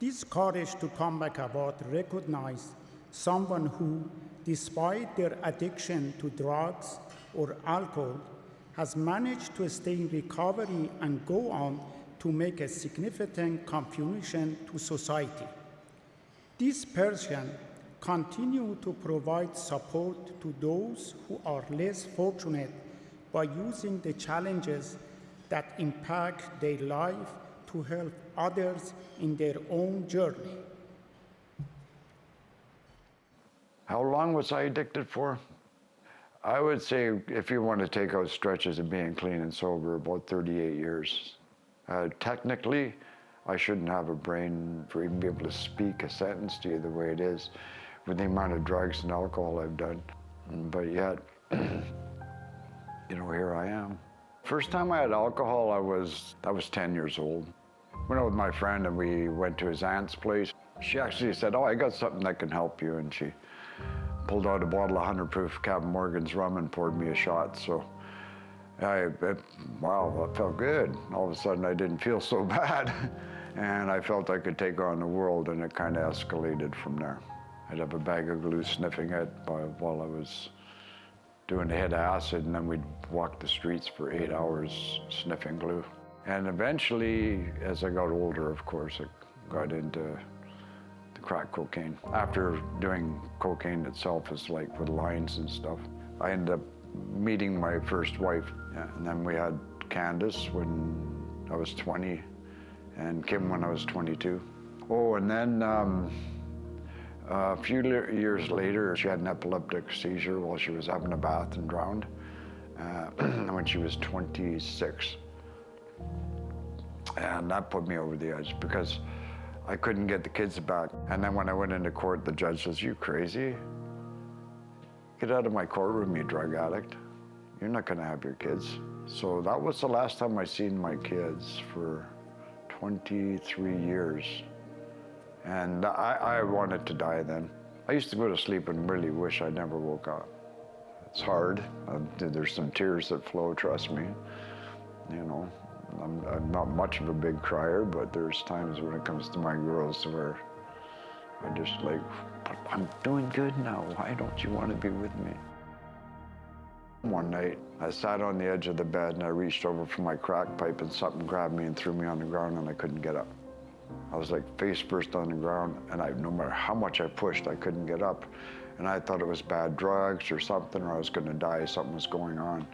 This courage to come back about recognize someone who, despite their addiction to drugs or alcohol, has managed to stay in recovery and go on to make a significant contribution to society. This person continue to provide support to those who are less fortunate by using the challenges that impact their life to help others in their own journey. How long was I addicted for? I would say, if you want to take out stretches of being clean and sober, about 38 years. Technically, I shouldn't have a brain for even be able to speak a sentence to you the way it is with the amount of drugs and alcohol I've done. But yet, here I am. First time I had alcohol, I was 10 years old. Went out with my friend and we went to his aunt's place. She actually said, "Oh, I got something that can help you," and she pulled out a bottle of 100 proof Captain Morgan's rum and poured me a shot. So, wow, that felt good. All of a sudden, I didn't feel so bad. And I felt I could take on the world, and it kind of escalated from there. I'd have a bag of glue sniffing it while I was doing a hit of acid, and then we'd walk the streets for 8 hours sniffing glue. And eventually, as I got older, of course, I got into the crack cocaine. After doing cocaine itself, is like with lines and stuff, I ended up meeting my first wife. Yeah, and then we had Candace when I was 20, and Kim when I was 22. Oh, and then a few years later, she had an epileptic seizure while she was having a bath and drowned when she was 26. And that put me over the edge because I couldn't get the kids back. And then when I went into court, the judge says, "You crazy? Get out of my courtroom, you drug addict. You're not gonna have your kids." So that was the last time I seen my kids for 23 years. And I wanted to die then. I used to go to sleep and really wish I never woke up. It's hard. There's some tears that flow, trust me. I'm not much of a big crier, but there's times when it comes to my girls where I just like, "But I'm doing good now. Why don't you want to be with me?" One night, I sat on the edge of the bed and I reached over for my crack pipe and something grabbed me and threw me on the ground and I couldn't get up. I was like face first on the ground, and no matter how much I pushed, I couldn't get up. And I thought it was bad drugs or something, or I was gonna die, something was going on.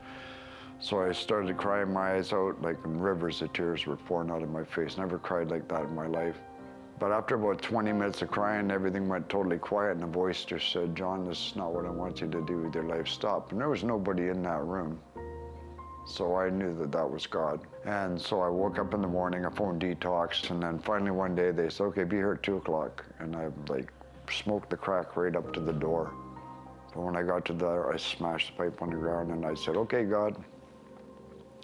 So I started crying my eyes out, like in rivers of tears were pouring out of my face. Never cried like that in my life. But after about 20 minutes of crying, everything went totally quiet, and the voice just said, "John, this is not what I want you to do with your life. Stop." And there was nobody in that room. So I knew that that was God. And so I woke up in the morning, I phoned detox, and then finally one day they said, "Okay, be here at 2 o'clock. And I smoked the crack right up to the door. So when I got to there, I smashed the pipe on the ground and I said, "Okay, God,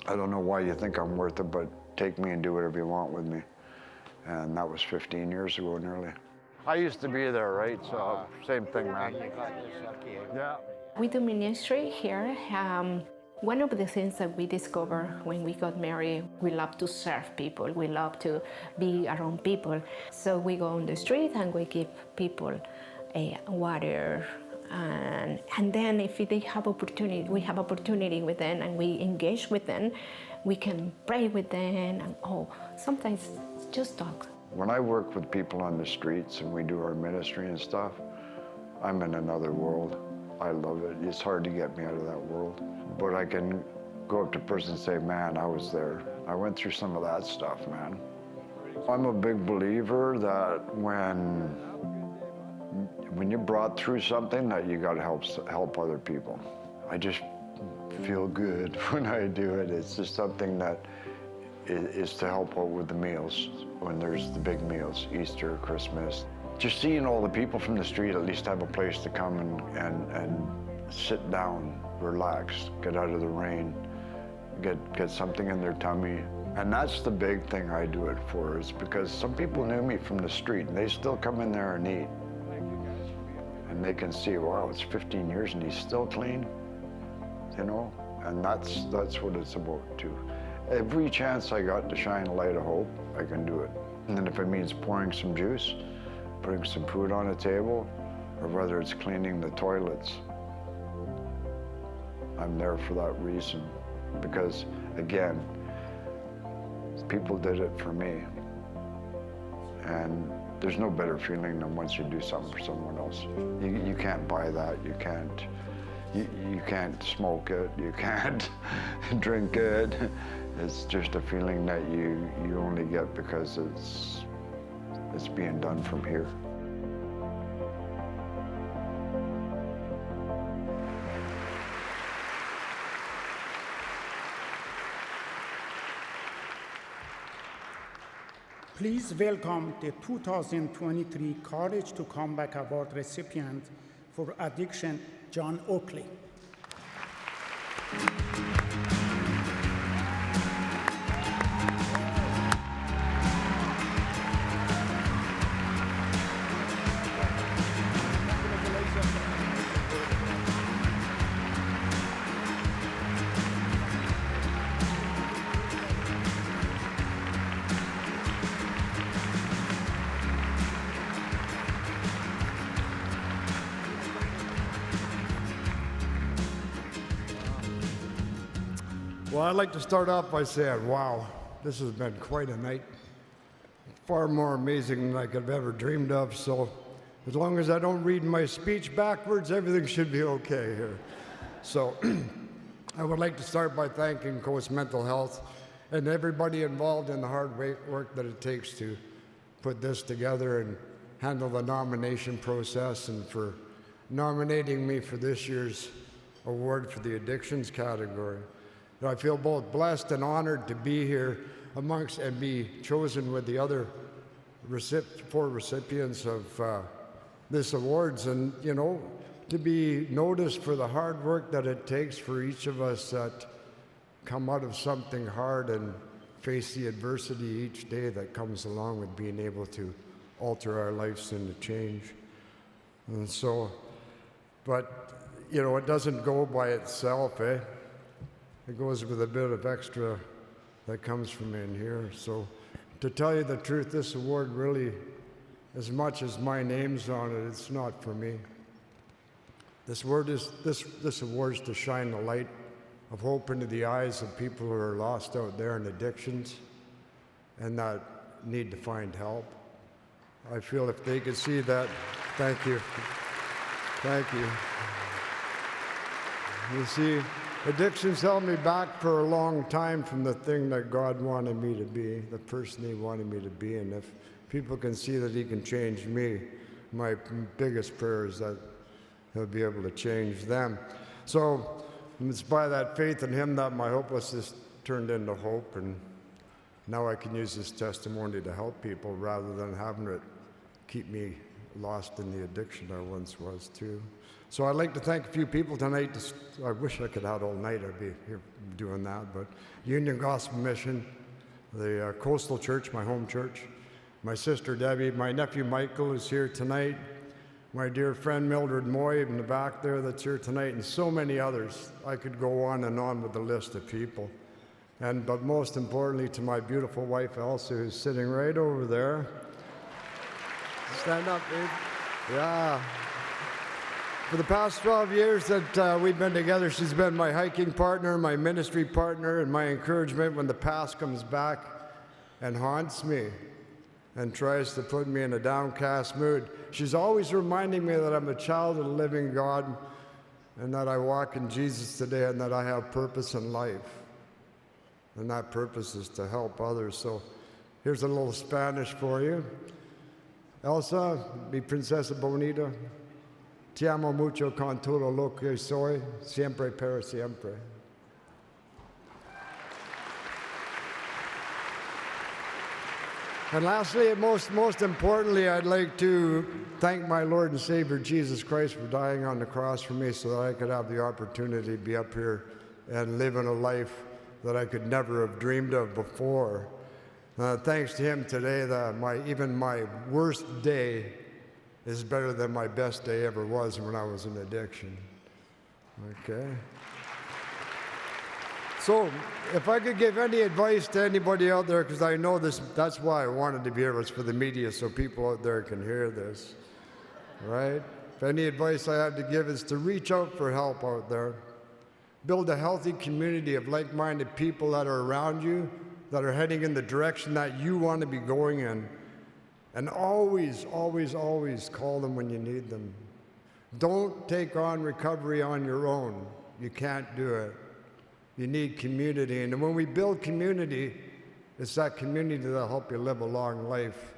I don't know why you think I'm worth it, but take me and do whatever you want with me." And that was 15 years ago nearly. I used to be there, right? So same thing, man. Yeah. We do ministry here. One of the things that we discovered when we got married, we love to serve people. We love to be around people. So we go on the street and we give people water. And then if they have opportunity, we have opportunity with them and we engage with them. We can pray with them and sometimes just talk. When I work with people on the streets and we do our ministry and stuff, I'm in another world. I love it. It's hard to get me out of that world. But I can go up to a person and say, "Man, I was there. I went through some of that stuff, man." I'm a big believer that when you're brought through something, that you gotta help other people. I just feel good when I do it. It's just something that is to help out with the meals, when there's the big meals, Easter, Christmas. Just seeing all the people from the street at least have a place to come and sit down, relax, get out of the rain, get something in their tummy. And that's the big thing I do it for, is because some people knew me from the street and they still come in there and eat. And they can see, wow, it's 15 years and he's still clean, And that's what it's about too. Every chance I got to shine a light of hope, I can do it. And if it means pouring some juice, putting some food on the table, or whether it's cleaning the toilets, I'm there for that reason. Because, again, people did it for me. And there's no better feeling than once you do something for someone else. You can't buy that. You can't smoke it. You can't drink it. It's just a feeling that you only get because it's being done from here. Please welcome the 2023 Courage to Come Back Award recipient for addiction, John Oakley. Well, I'd like to start off by saying, wow, this has been quite a night. Far more amazing than I could have ever dreamed of. So as long as I don't read my speech backwards, everything should be okay here. So I would like to start by thanking Coast Mental Health and everybody involved in the hard work that it takes to put this together and handle the nomination process, and for nominating me for this year's award for the addictions category. I feel both blessed and honored to be here amongst and be chosen with the other four recipients of this awards, and to be noticed for the hard work that it takes for each of us that come out of something hard and face the adversity each day that comes along with being able to alter our lives into change. And so, but it doesn't go by itself, eh? It goes with a bit of extra that comes from in here. So to tell you the truth, this award really, as much as my name's on it, it's not for me. This award is to shine the light of hope into the eyes of people who are lost out there in addictions and that need to find help. I feel if they could see that, thank you. Thank you. You see, addictions held me back for a long time from the thing that God wanted me to be, the person He wanted me to be. And if people can see that He can change me, my biggest prayer is that He'll be able to change them. So it's by that faith in Him that my hopelessness turned into hope, and now I can use this testimony to help people rather than having it keep me lost in the addiction I once was too. So I'd like to thank a few people tonight. I wish I could have all night. I'd be here doing that. But Union Gospel Mission, the Coastal Church, my home church, my sister Debbie, my nephew Michael is here tonight, my dear friend Mildred Moy in the back there that's here tonight, and so many others. I could go on and on with the list of people. But most importantly, to my beautiful wife Elsa, who's sitting right over there. Stand up, babe. Yeah. For the past 12 years that we've been together, she's been my hiking partner, my ministry partner, and my encouragement when the past comes back and haunts me and tries to put me in a downcast mood. She's always reminding me that I'm a child of the living God and that I walk in Jesus today and that I have purpose in life. And that purpose is to help others. So here's a little Spanish for you. Elsa, mi princesa bonita, te amo mucho con todo lo que soy, siempre para siempre. And lastly, and most importantly, I'd like to thank my Lord and Savior Jesus Christ for dying on the cross for me so that I could have the opportunity to be up here and live in a life that I could never have dreamed of before. Thanks to Him today, even my worst day is better than my best day ever was when I was in addiction. Okay? So if I could give any advice to anybody out there, because I know this, that's why I wanted to be here, was for the media, so people out there can hear this, right? If any advice I have to give is to reach out for help out there. Build a healthy community of like-minded people that are around you, that are heading in the direction that you want to be going in. And always, always, always call them when you need them. Don't take on recovery on your own. You can't do it. You need community. And when we build community, it's that community that'll help you live a long life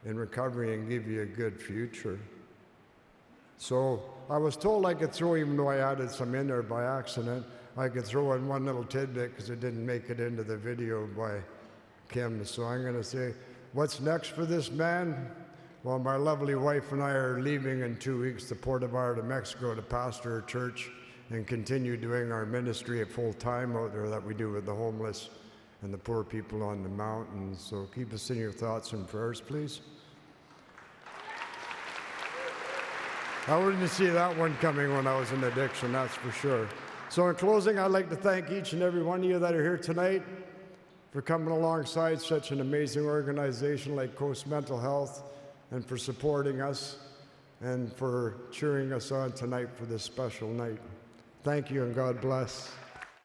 in recovery and give you a good future. So I was told I could throw, even though I added some in there by accident, I could throw in one little tidbit because it didn't make it into the video by Kim. So I'm going to say, what's next for this man? Well, my lovely wife and I are leaving in 2 weeks to Puerto Vallarta, Mexico, to pastor a church and continue doing our ministry at full time out there that we do with the homeless and the poor people on the mountains. So keep us in your thoughts and prayers, please. I wouldn't see that one coming when I was in addiction, that's for sure. So in closing, I'd like to thank each and every one of you that are here tonight for coming alongside such an amazing organization like Coast Mental Health, and for supporting us and for cheering us on tonight for this special night. Thank you and God bless.